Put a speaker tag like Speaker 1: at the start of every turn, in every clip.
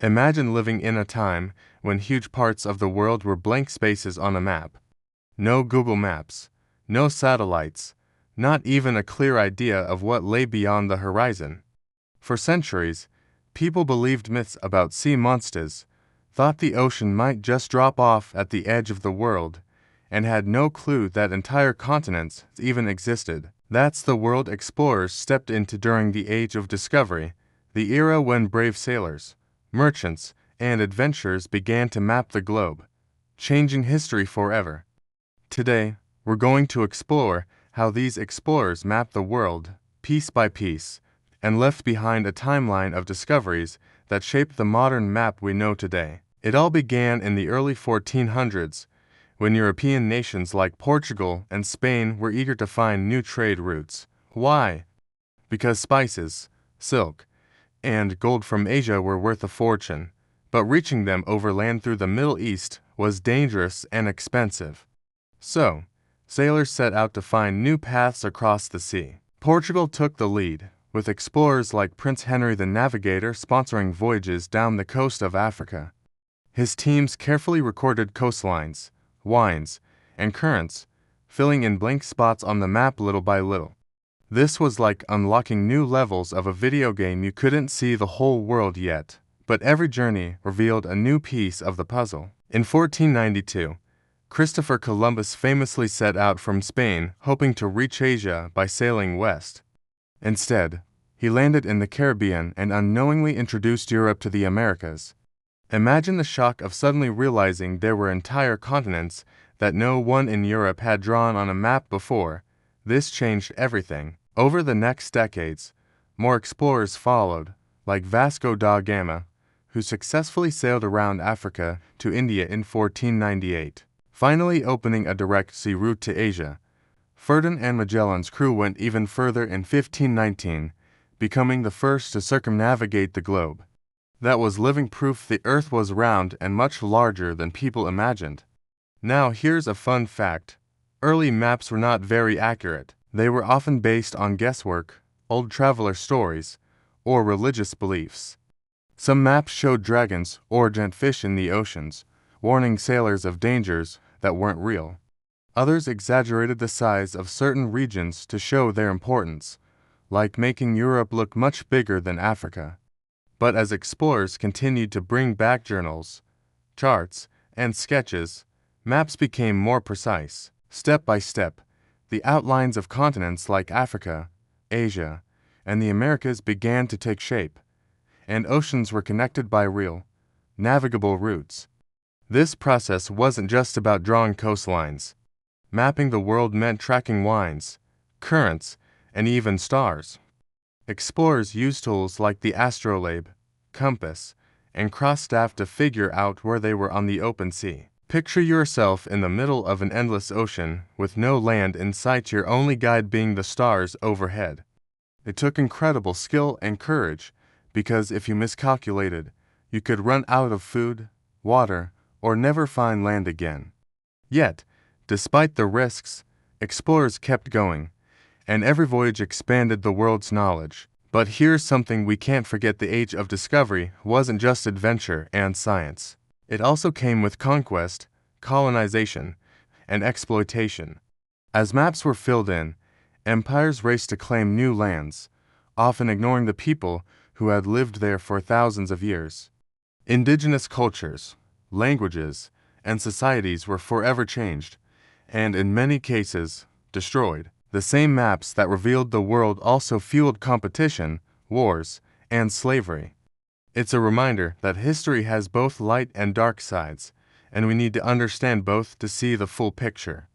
Speaker 1: Imagine living in a time when huge parts of the world were blank spaces on a map. No Google Maps, no satellites, not even a clear idea of what lay beyond the horizon. For centuries, people believed myths about sea monsters, thought the ocean might just drop off at the edge of the world, and had no clue that entire continents even existed. That's the world explorers stepped into during the Age of Discovery, the era when brave sailors, merchants, and adventurers began to map the globe, changing history forever. Today, we're going to explore how these explorers mapped the world, piece by piece, and left behind a timeline of discoveries that shaped the modern map we know today. It all began in the early 1400s, when European nations like Portugal and Spain were eager to find new trade routes. Why? Because spices, silk, and gold from Asia were worth a fortune, but reaching them overland through the Middle East was dangerous and expensive. So, sailors set out to find new paths across the sea. Portugal took the lead, with explorers like Prince Henry the Navigator sponsoring voyages down the coast of Africa. His teams carefully recorded coastlines, winds, and currents, filling in blank spots on the map little by little. This was like unlocking new levels of a video game. You couldn't see the whole world yet, but every journey revealed a new piece of the puzzle. In 1492, Christopher Columbus famously set out from Spain hoping to reach Asia by sailing west. Instead, he landed in the Caribbean and unknowingly introduced Europe to the Americas. Imagine the shock of suddenly realizing there were entire continents that no one in Europe had drawn on a map before. This changed everything. Over the next decades, more explorers followed, like Vasco da Gama, who successfully sailed around Africa to India in 1498, finally opening a direct sea route to Asia. Ferdinand and Magellan's crew went even further in 1519, becoming the first to circumnavigate the globe. That was living proof the Earth was round and much larger than people imagined. Now here's a fun fact. Early maps were not very accurate. They were often based on guesswork, old traveler stories, or religious beliefs. Some maps showed dragons or giant fish in the oceans, warning sailors of dangers that weren't real. Others exaggerated the size of certain regions to show their importance, like making Europe look much bigger than Africa. But as explorers continued to bring back journals, charts, and sketches, maps became more precise. Step by step, the outlines of continents like Africa, Asia, and the Americas began to take shape, and oceans were connected by real, navigable routes. This process wasn't just about drawing coastlines. Mapping the world meant tracking winds, currents, and even stars. Explorers used tools like the astrolabe, compass, and cross-staff to figure out where they were on the open sea. Picture yourself in the middle of an endless ocean with no land in sight, your only guide being the stars overhead. It took incredible skill and courage, because if you miscalculated, you could run out of food, water, or never find land again. Yet, despite the risks, explorers kept going, and every voyage expanded the world's knowledge. But here's something we can't forget: the Age of Discovery wasn't just adventure and science. It also came with conquest, colonization, and exploitation. As maps were filled in, empires raced to claim new lands, often ignoring the people who had lived there for thousands of years. Indigenous cultures, languages, and societies were forever changed, and in many cases, destroyed. The same maps that revealed the world also fueled competition, wars, and slavery. It's a reminder that history has both light and dark sides, and we need to understand both to see the full picture.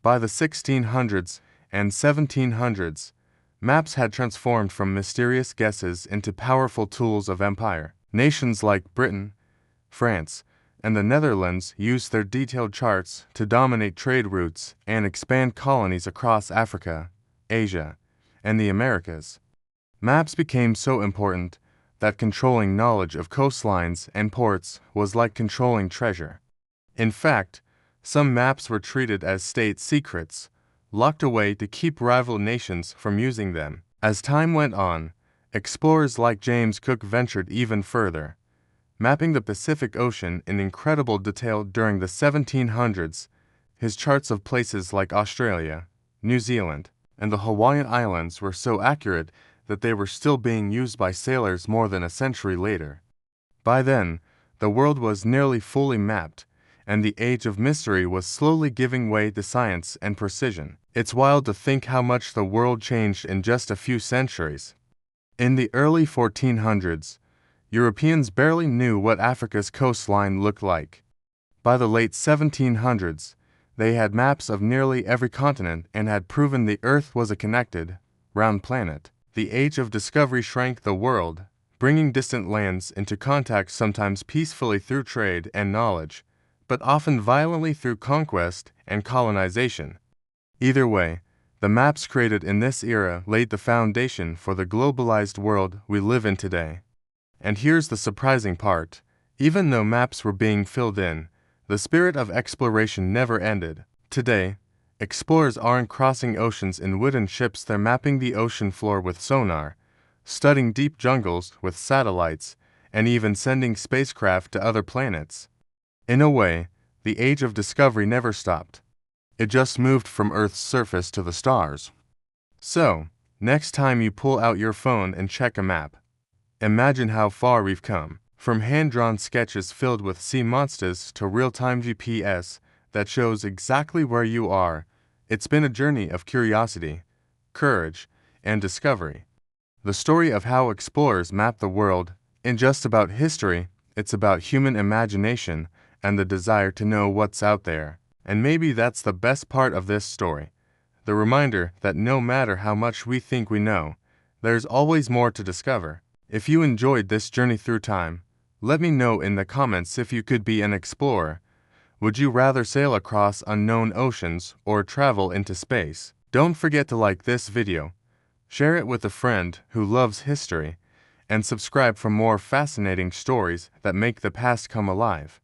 Speaker 1: By the 1600s and 1700s, maps had transformed from mysterious guesses into powerful tools of empire. Nations like Britain, France, and the Netherlands used their detailed charts to dominate trade routes and expand colonies across Africa, Asia, and the Americas. Maps became so important that controlling knowledge of coastlines and ports was like controlling treasure. In fact, some maps were treated as state secrets, locked away to keep rival nations from using them. As time went on, explorers like James Cook ventured even further, mapping the Pacific Ocean in incredible detail during the 1700s. His charts of places like Australia, New Zealand, and the Hawaiian Islands were so accurate that they were still being used by sailors more than a century later. By then, the world was nearly fully mapped, and the age of mystery was slowly giving way to science and precision. It's wild to think how much the world changed in just a few centuries. In the early 1400s, Europeans barely knew what Africa's coastline looked like. By the late 1700s, they had maps of nearly every continent and had proven the Earth was a connected, round planet. The age of discovery shrank the world, bringing distant lands into contact sometimes peacefully through trade and knowledge, but often violently through conquest and colonization. Either way, the maps created in this era laid the foundation for the globalized world we live in today. And here's the surprising part: even though maps were being filled in, the spirit of exploration never ended. Today, explorers aren't crossing oceans in wooden ships, they're mapping the ocean floor with sonar, studying deep jungles with satellites, and even sending spacecraft to other planets. In a way, the age of discovery never stopped. It just moved from Earth's surface to the stars. So, next time you pull out your phone and check a map, imagine how far we've come. From hand-drawn sketches filled with sea monsters to real-time GPS that shows exactly where you are, it's been a journey of curiosity, courage, and discovery. The story of how explorers mapped the world isn't just about history, it's about human imagination and the desire to know what's out there. And maybe that's the best part of this story, the reminder that no matter how much we think we know, there's always more to discover. If you enjoyed this journey through time, let me know in the comments if you could be an explorer. Would you rather sail across unknown oceans or travel into space? Don't forget to like this video, share it with a friend who loves history, and subscribe for more fascinating stories that make the past come alive.